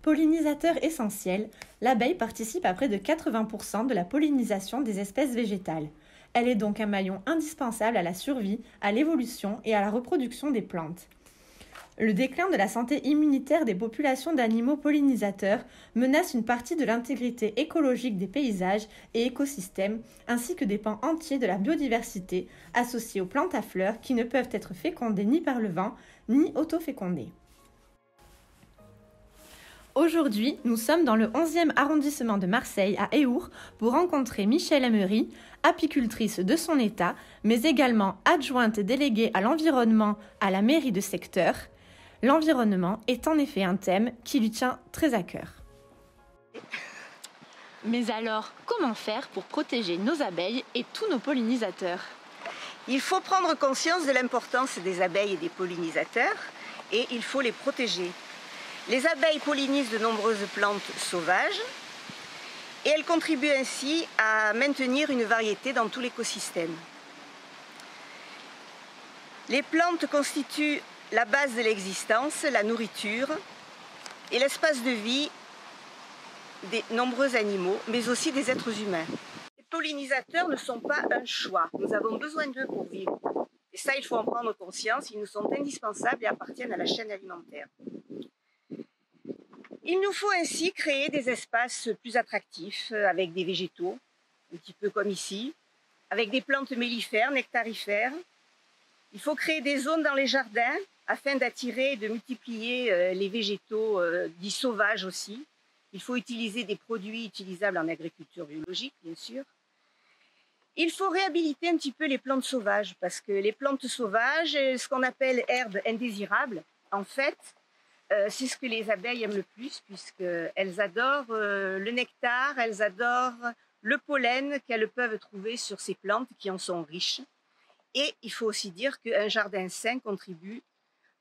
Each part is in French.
Pollinisateur essentiel, l'abeille participe à près de 80% de la pollinisation des espèces végétales. Elle est donc un maillon indispensable à la survie, à l'évolution et à la reproduction des plantes. Le déclin de la santé immunitaire des populations d'animaux pollinisateurs menace une partie de l'intégrité écologique des paysages et écosystèmes, ainsi que des pans entiers de la biodiversité associés aux plantes à fleurs qui ne peuvent être fécondées ni par le vent, ni autofécondées. Aujourd'hui, nous sommes dans le 11e arrondissement de Marseille, à Éour, pour rencontrer Michèle Emery, apicultrice de son état, mais également adjointe déléguée à l'environnement à la mairie de secteur. L'environnement est en effet un thème qui lui tient très à cœur. Mais alors, comment faire pour protéger nos abeilles et tous nos pollinisateurs ? Il faut prendre conscience de l'importance des abeilles et des pollinisateurs et il faut les protéger. Les abeilles pollinisent de nombreuses plantes sauvages et elles contribuent ainsi à maintenir une variété dans tout l'écosystème. Les plantes constituent la base de l'existence, la nourriture et l'espace de vie des nombreux animaux, mais aussi des êtres humains. Les pollinisateurs ne sont pas un choix, nous avons besoin d'eux pour vivre. Et ça, il faut en prendre conscience, ils nous sont indispensables et appartiennent à la chaîne alimentaire. Il nous faut ainsi créer des espaces plus attractifs avec des végétaux, un petit peu comme ici, avec des plantes mellifères, nectarifères. Il faut créer des zones dans les jardins afin d'attirer et de multiplier les végétaux dits sauvages aussi. Il faut utiliser des produits utilisables en agriculture biologique, bien sûr. Il faut réhabiliter un petit peu les plantes sauvages parce que les plantes sauvages, ce qu'on appelle herbes indésirables, en fait, c'est ce que les abeilles aiment le plus puisqu'elles adorent le nectar, elles adorent le pollen qu'elles peuvent trouver sur ces plantes qui en sont riches. Et il faut aussi dire qu'un jardin sain contribue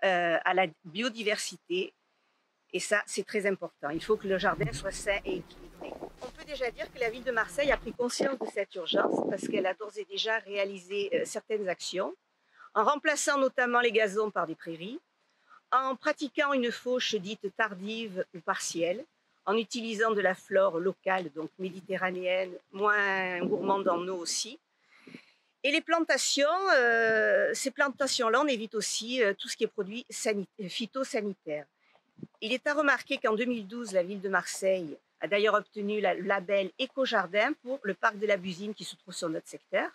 à la biodiversité et ça c'est très important. Il faut que le jardin soit sain et équilibré. On peut déjà dire que la ville de Marseille a pris conscience de cette urgence parce qu'elle a d'ores et déjà réalisé certaines actions en remplaçant notamment les gazons par des prairies, en pratiquant une fauche dite tardive ou partielle, en utilisant de la flore locale, donc méditerranéenne, moins gourmande en eau aussi. Et les plantations, ces plantations-là, on évite aussi tout ce qui est produits phytosanitaires. Il est à remarquer qu'en 2012, la ville de Marseille a d'ailleurs obtenu le label Éco-Jardin pour le parc de la Busine qui se trouve sur notre secteur.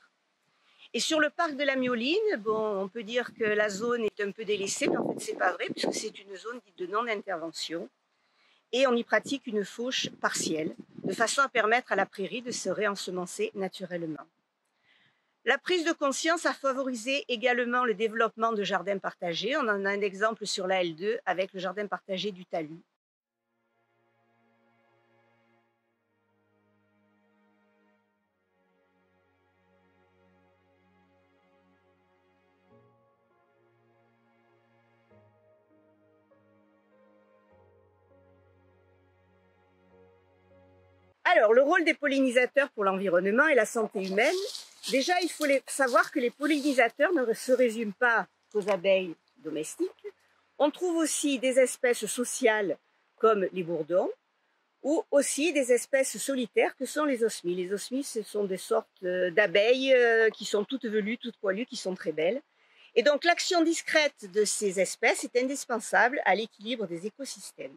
Et sur le parc de la Mioline, bon, on peut dire que la zone est un peu délaissée, mais en fait, c'est pas vrai, puisque c'est une zone dite de non-intervention. Et on y pratique une fauche partielle, de façon à permettre à la prairie de se réensemencer naturellement. La prise de conscience a favorisé également le développement de jardins partagés. On en a un exemple sur la L2 avec le jardin partagé du Talus. Alors, le rôle des pollinisateurs pour l'environnement et la santé humaine, déjà, il faut savoir que les pollinisateurs ne se résument pas aux abeilles domestiques. On trouve aussi des espèces sociales comme les bourdons ou aussi des espèces solitaires que sont les osmies. Les osmies, ce sont des sortes d'abeilles qui sont toutes velues, toutes poilues, qui sont très belles. Et donc, l'action discrète de ces espèces est indispensable à l'équilibre des écosystèmes.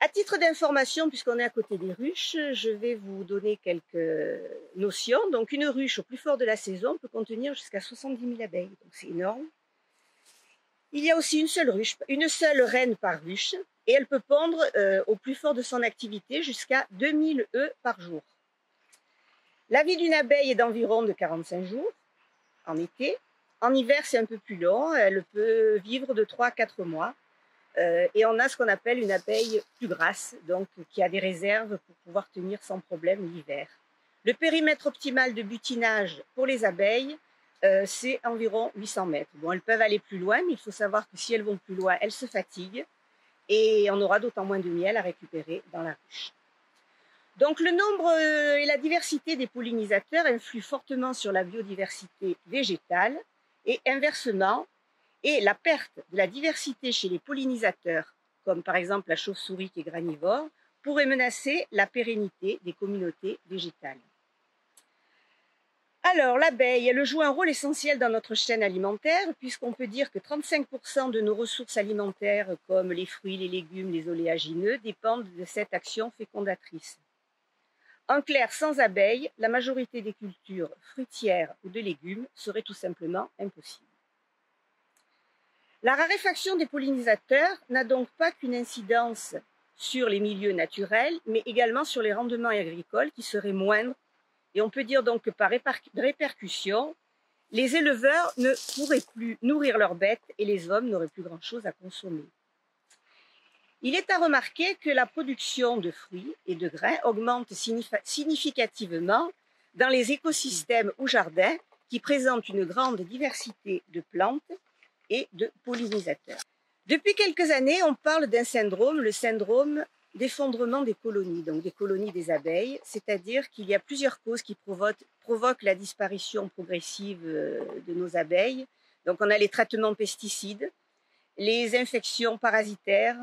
À titre d'information, puisqu'on est à côté des ruches, je vais vous donner quelques notions. Donc, une ruche au plus fort de la saison peut contenir jusqu'à 70 000 abeilles, donc c'est énorme. Il y a aussi une seule ruche, une seule reine par ruche, et elle peut pondre au plus fort de son activité jusqu'à 2000 œufs par jour. La vie d'une abeille est d'environ de 45 jours en été. En hiver, c'est un peu plus long, elle peut vivre de 3 à 4 mois. Et on a ce qu'on appelle une abeille plus grasse, donc qui a des réserves pour pouvoir tenir sans problème l'hiver. Le périmètre optimal de butinage pour les abeilles, c'est environ 800 mètres. Bon, elles peuvent aller plus loin, mais il faut savoir que si elles vont plus loin, elles se fatiguent et on aura d'autant moins de miel à récupérer dans la ruche. Donc le nombre et la diversité des pollinisateurs influent fortement sur la biodiversité végétale et inversement, et la perte de la diversité chez les pollinisateurs comme par exemple la chauve-souris qui est granivore, pourraient menacer la pérennité des communautés végétales. Alors, l'abeille, elle joue un rôle essentiel dans notre chaîne alimentaire, puisqu'on peut dire que 35% de nos ressources alimentaires, comme les fruits, les légumes, les oléagineux, dépendent de cette action fécondatrice. En clair, sans abeilles, la majorité des cultures fruitières ou de légumes seraient tout simplement impossibles. La raréfaction des pollinisateurs n'a donc pas qu'une incidence sur les milieux naturels, mais également sur les rendements agricoles qui seraient moindres. Et on peut dire donc que par répercussion, les éleveurs ne pourraient plus nourrir leurs bêtes et les hommes n'auraient plus grand-chose à consommer. Il est à remarquer que la production de fruits et de grains augmente significativement dans les écosystèmes ou jardins qui présentent une grande diversité de plantes et de pollinisateurs. Depuis quelques années, on parle d'un syndrome, le syndrome d'effondrement des colonies, donc des colonies des abeilles, c'est-à-dire qu'il y a plusieurs causes qui provoquent la disparition progressive de nos abeilles. Donc on a les traitements pesticides, les infections parasitaires,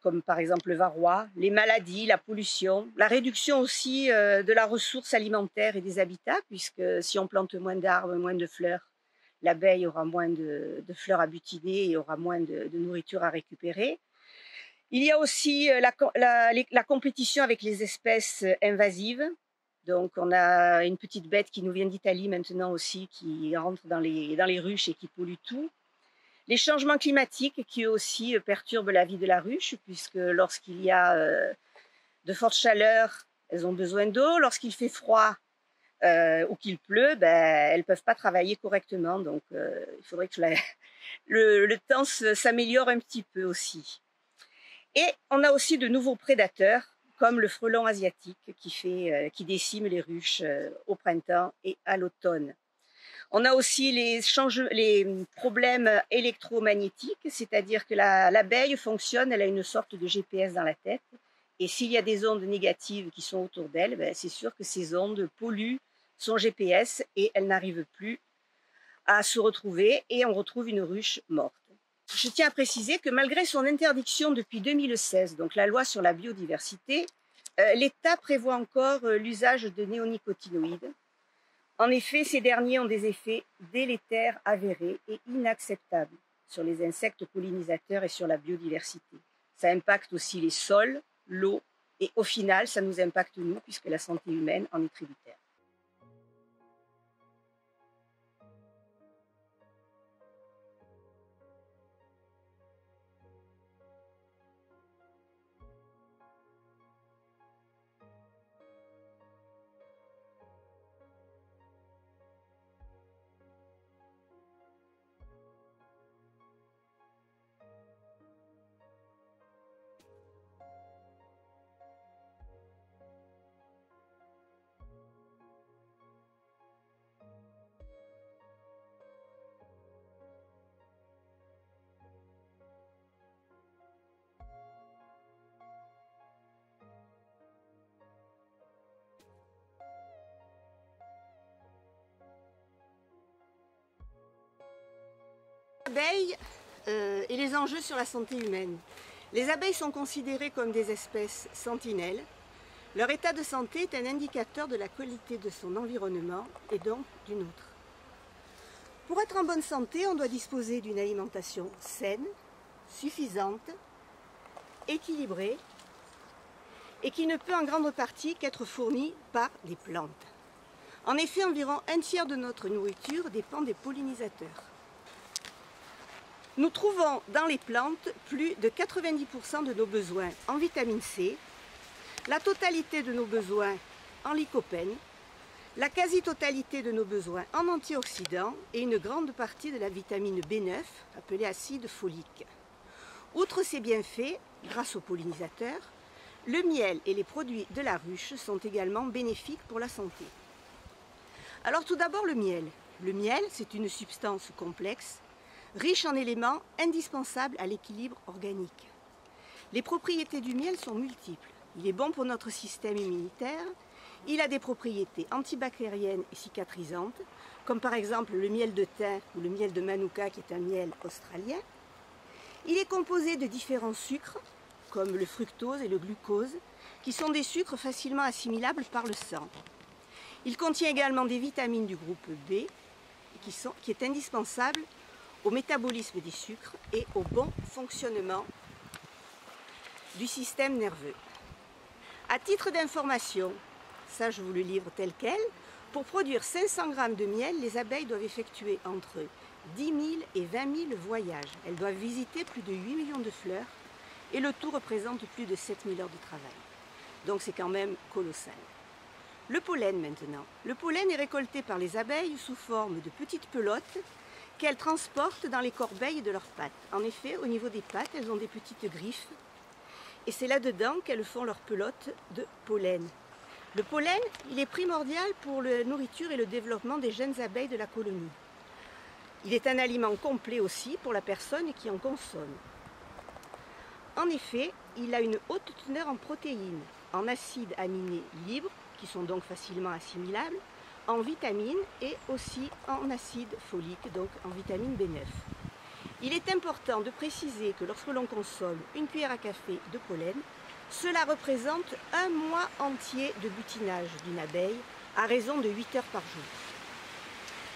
comme par exemple le varroa, les maladies, la pollution, la réduction aussi de la ressource alimentaire et des habitats, puisque si on plante moins d'arbres, moins de fleurs, l'abeille aura moins de fleurs à butiner et aura moins de nourriture à récupérer. Il y a aussi la compétition avec les espèces invasives. Donc on a une petite bête qui nous vient d'Italie maintenant aussi, qui rentre dans les ruches et qui pollue tout. Les changements climatiques qui aussi perturbent la vie de la ruche, puisque lorsqu'il y a de fortes chaleurs, elles ont besoin d'eau. Lorsqu'il fait froid ou qu'il pleut, elles ne peuvent pas travailler correctement. Donc il faudrait que le temps s'améliore un petit peu aussi. Et on a aussi de nouveaux prédateurs, comme le frelon asiatique qui décime les ruches au printemps et à l'automne. On a aussi les problèmes électromagnétiques, c'est-à-dire que l'abeille fonctionne, elle a une sorte de GPS dans la tête. Et s'il y a des ondes négatives qui sont autour d'elle, c'est sûr que ces ondes polluent son GPS et elle n'arrive plus à se retrouver et on retrouve une ruche morte. Je tiens à préciser que malgré son interdiction depuis 2016, donc la loi sur la biodiversité, l'État prévoit encore l'usage de néonicotinoïdes. En effet, ces derniers ont des effets délétères avérés et inacceptables sur les insectes pollinisateurs et sur la biodiversité. Ça impacte aussi les sols, l'eau et au final, ça nous impacte nous puisque la santé humaine en est tributaire. Abeilles et les enjeux sur la santé humaine. Les abeilles sont considérées comme des espèces sentinelles. Leur état de santé est un indicateur de la qualité de son environnement et donc du nôtre. Pour être en bonne santé, on doit disposer d'une alimentation saine, suffisante, équilibrée et qui ne peut en grande partie qu'être fournie par les plantes. En effet, environ un tiers de notre nourriture dépend des pollinisateurs. Nous trouvons dans les plantes plus de 90% de nos besoins en vitamine C, la totalité de nos besoins en lycopène, la quasi-totalité de nos besoins en antioxydants et une grande partie de la vitamine B9, appelée acide folique. Outre ces bienfaits, grâce aux pollinisateurs, le miel et les produits de la ruche sont également bénéfiques pour la santé. Alors tout d'abord le miel. Le miel, c'est une substance complexe, riche en éléments indispensables à l'équilibre organique. Les propriétés du miel sont multiples. Il est bon pour notre système immunitaire, il a des propriétés antibactériennes et cicatrisantes, comme par exemple le miel de thym ou le miel de Manuka qui est un miel australien. Il est composé de différents sucres, comme le fructose et le glucose, qui sont des sucres facilement assimilables par le sang. Il contient également des vitamines du groupe B, qui est indispensable au métabolisme des sucres et au bon fonctionnement du système nerveux. À titre d'information, ça je vous le livre tel quel, pour produire 500 g de miel, les abeilles doivent effectuer entre 10 000 et 20 000 voyages. Elles doivent visiter plus de 8 millions de fleurs et le tout représente plus de 7 000 heures de travail. Donc c'est quand même colossal. Le pollen maintenant. Le pollen est récolté par les abeilles sous forme de petites pelotes qu'elles transportent dans les corbeilles de leurs pattes. En effet, au niveau des pattes, elles ont des petites griffes et c'est là-dedans qu'elles font leurs pelotes de pollen. Le pollen, il est primordial pour la nourriture et le développement des jeunes abeilles de la colonie. Il est un aliment complet aussi pour la personne qui en consomme. En effet, il a une haute teneur en protéines, en acides aminés libres, qui sont donc facilement assimilables, en vitamines et aussi en acide folique, donc en vitamine B9. Il est important de préciser que lorsque l'on consomme une cuillère à café de pollen, cela représente un mois entier de butinage d'une abeille à raison de 8 heures par jour.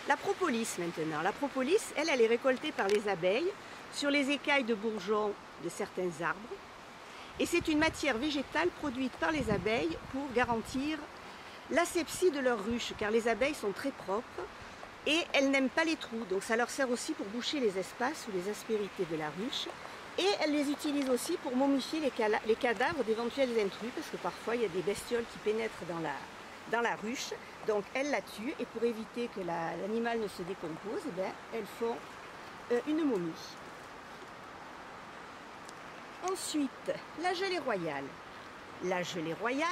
La propolis maintenant. La propolis, elle est récoltée par les abeilles sur les écailles de bourgeons de certains arbres. Et c'est une matière végétale produite par les abeilles pour garantir l'asepsie de leurs ruches, car les abeilles sont très propres et elles n'aiment pas les trous. Donc ça leur sert aussi pour boucher les espaces ou les aspérités de la ruche. Et elles les utilisent aussi pour momifier les cadavres d'éventuels intrus, parce que parfois il y a des bestioles qui pénètrent dans la ruche. Donc elles la tuent et pour éviter que l'animal ne se décompose, eh bien, elles font une momie. Ensuite, la gelée royale. La gelée royale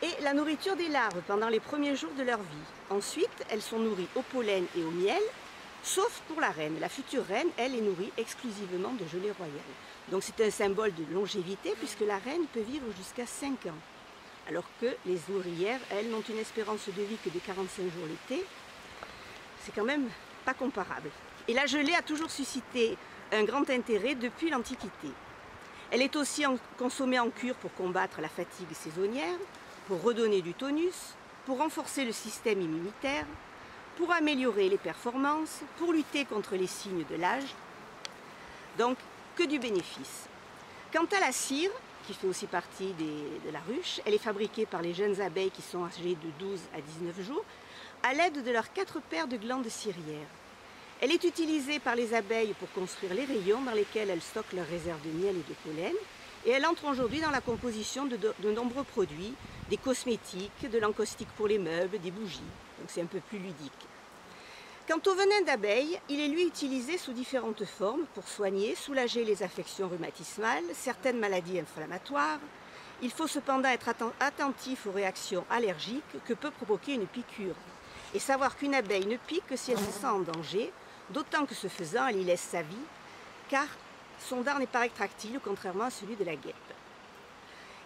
est la nourriture des larves pendant les premiers jours de leur vie. Ensuite, elles sont nourries au pollen et au miel, sauf pour la reine. La future reine, elle, est nourrie exclusivement de gelée royale. Donc c'est un symbole de longévité puisque la reine peut vivre jusqu'à 5 ans. Alors que les ouvrières, elles, n'ont une espérance de vie que de 45 jours l'été. C'est quand même pas comparable. Et la gelée a toujours suscité un grand intérêt depuis l'Antiquité. Elle est aussi consommée en cure pour combattre la fatigue saisonnière, pour redonner du tonus, pour renforcer le système immunitaire, pour améliorer les performances, pour lutter contre les signes de l'âge. Donc, que du bénéfice. Quant à la cire, qui fait aussi partie de la ruche, elle est fabriquée par les jeunes abeilles qui sont âgées de 12 à 19 jours, à l'aide de leurs 4 paires de glandes cirières. Elle est utilisée par les abeilles pour construire les rayons dans lesquels elles stockent leurs réserves de miel et de pollen. Et elle entre aujourd'hui dans la composition de nombreux produits, des cosmétiques, de l'encaustique pour les meubles, des bougies. Donc c'est un peu plus ludique. Quant au venin d'abeille, il est lui utilisé sous différentes formes pour soigner, soulager les affections rhumatismales, certaines maladies inflammatoires. Il faut cependant être attentif aux réactions allergiques que peut provoquer une piqûre. Et savoir qu'une abeille ne pique que si elle se sent en danger, d'autant que ce faisant, elle y laisse sa vie, car son dard n'est pas rétractile, contrairement à celui de la guêpe.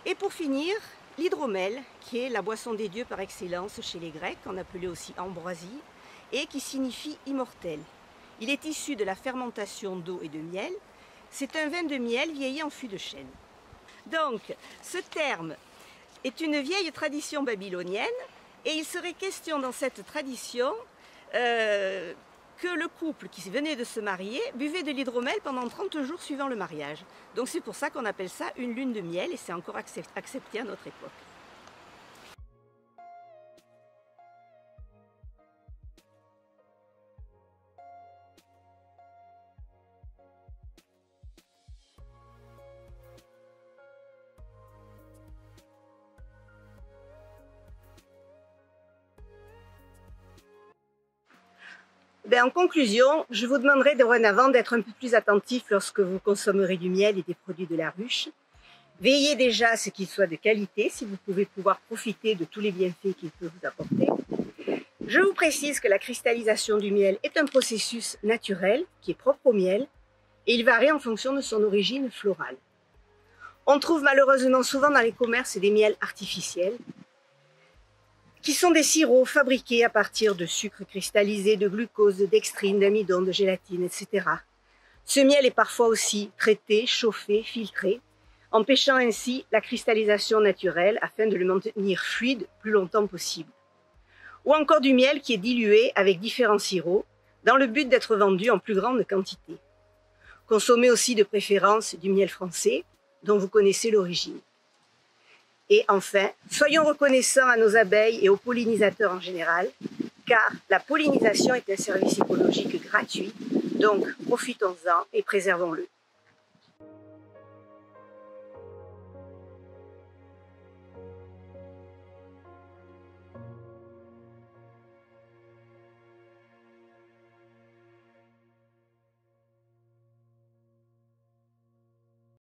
Et pour finir, l'hydromel, qui est la boisson des dieux par excellence chez les Grecs, qu'on appelait aussi ambroisie, et qui signifie immortel. Il est issu de la fermentation d'eau et de miel. C'est un vin de miel vieilli en fût de chêne. Donc, ce terme est une vieille tradition babylonienne, et il serait question dans cette tradition que le couple qui venait de se marier buvait de l'hydromel pendant 30 jours suivant le mariage. Donc c'est pour ça qu'on appelle ça une lune de miel et c'est encore accepté à notre époque. En conclusion, je vous demanderai dorénavant d'être un peu plus attentif lorsque vous consommerez du miel et des produits de la ruche. Veillez déjà à ce qu'il soit de qualité, si vous pouvez profiter de tous les bienfaits qu'il peut vous apporter. Je vous précise que la cristallisation du miel est un processus naturel qui est propre au miel et il varie en fonction de son origine florale. On trouve malheureusement souvent dans les commerces des miels artificiels, qui sont des sirops fabriqués à partir de sucre cristallisé, de glucose, de dextrine, d'amidon, de gélatine, etc. Ce miel est parfois aussi traité, chauffé, filtré, empêchant ainsi la cristallisation naturelle afin de le maintenir fluide plus longtemps possible. Ou encore du miel qui est dilué avec différents sirops dans le but d'être vendu en plus grande quantité. Consommez aussi de préférence du miel français dont vous connaissez l'origine. Et enfin, soyons reconnaissants à nos abeilles et aux pollinisateurs en général, car la pollinisation est un service écologique gratuit, donc profitons-en et préservons-le.